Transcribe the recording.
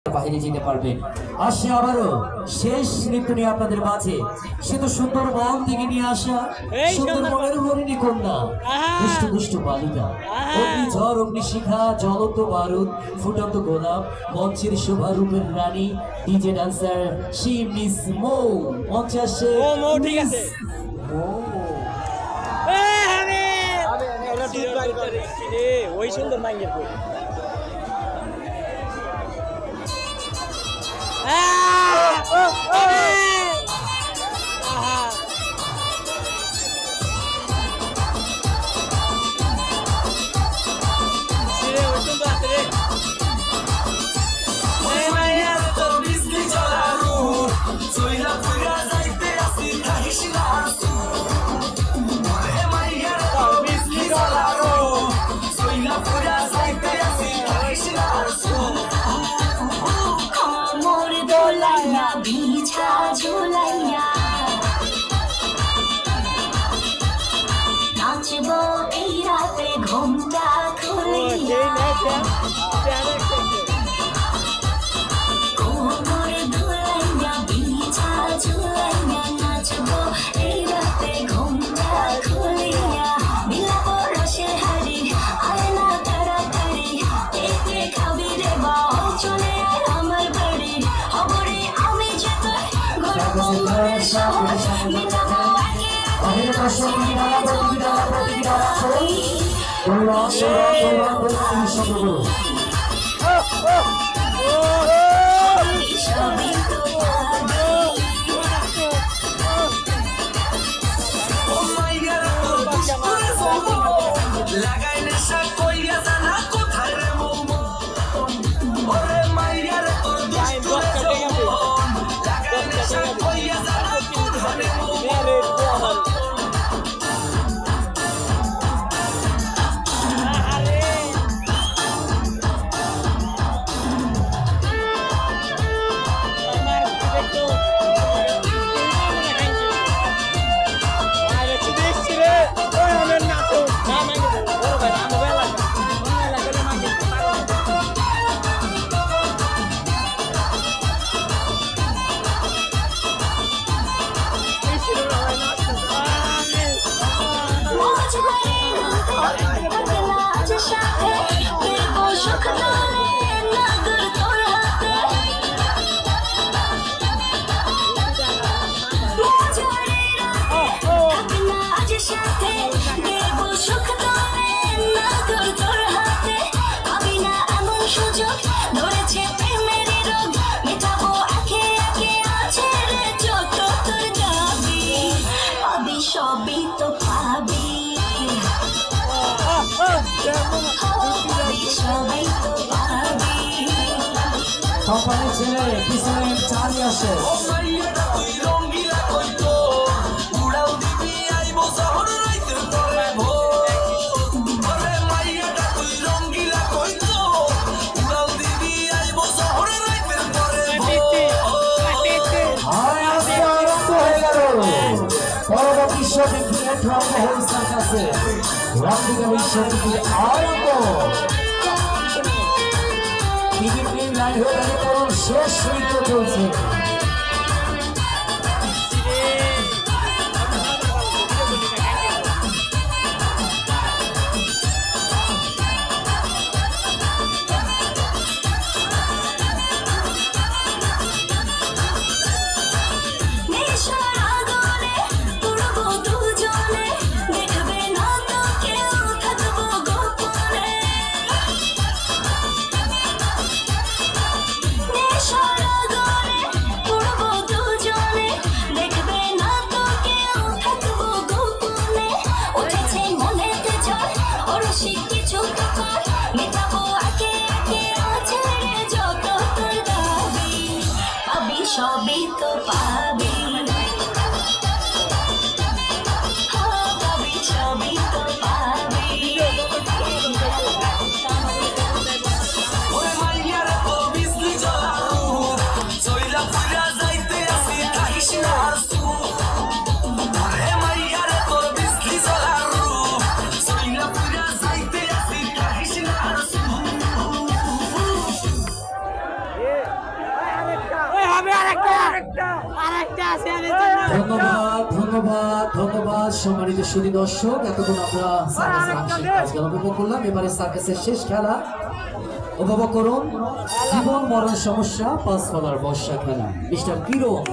বাইরে যেতে পারবেন। আসে আবারও শেষ নৃত্য নিয়ে আপনাদের মাঝে। সে তো সুন্দরবন থেকে নিয়ে আসা সুন্দরবনের হরিণী কন্যা, দুষ্ট দুষ্ট বালিকা, অগ্নিঝড় অগ্নিশিখা জ্বলন্ত বারুদ ফুটন্ত গোলাপ, মঞ্চের শোভা রূপের রানী, ডিজে ডান্সার শি মিস মৌ। মঞ্চে আসে ওই সুন্দর মাইয়ের বই বিছা ঝুলাইয়া নাচবো এই রাতে ঘুমটা খুলিয়া কোমর দুলাইয়া বিছা ঝুলাইয়া নাচবো এই রাতে ঘুমটা খুলিয়া বিলাপ রসের হাড়ি আয় না তাড়াতাড়ি এতে খাবি রে বা চলে আয় আমার বাড়ি খবরে লাগাই নেশা কইয়া জানা কোথায় রে মৌম ওরে মাইয়ার তোর দুষ্টুরে যৌবন লাগাই নেশা কইয়া জানা কোথায় রে মৌম সবই তো পাবি সবই তো পাবি কোম্পানির ছেলে পিছনে চালিয়ে আসে। তুই রঙ্গিলা কইতো উড়াও দিবি আইবো শহর রাইতে পরে ভোরে মাইয়াটা তুই রঙ্গিলা কইতো উড়াও দিবি আইবো শহর রাইতে পরে আর আজকে আরম্ভ হয়ে গেল পরবর্তী শপিং প্ল্যাটফর্ম হোলসেল কাছে রামদিকা বিশ্ববিদ্যালয় আরম্ভ। টিকিট নিয়ে লাইন হয়ে গেলে পর শেষ নৃত্য চলছে। সবই তো পাবি সবই তো পাবি ওরে মাইয়ার তোর বিজলি জ্বলানো চইলা পুরা যাইতে আসি কাহিস না আসু ওরে মাইয়ার তোর বিজলি জ্বলানো চইলা পুরা যাইতে আসি কাহিস না আসু ধন্যবাদ ধন্যবাদ ধন্যবাদ সম্মানিত সুধী দর্শক, এতক্ষণ আমরা সার্কাসের আংশিক কাজগুলো উপভোগ করলাম। এবারে সার্কাসের শেষ খেলা উপভোগ করুন, জীবন মরণ সমস্যা পাঁচ ফলার বর্ষা খেলা। মিস্টার কিরণ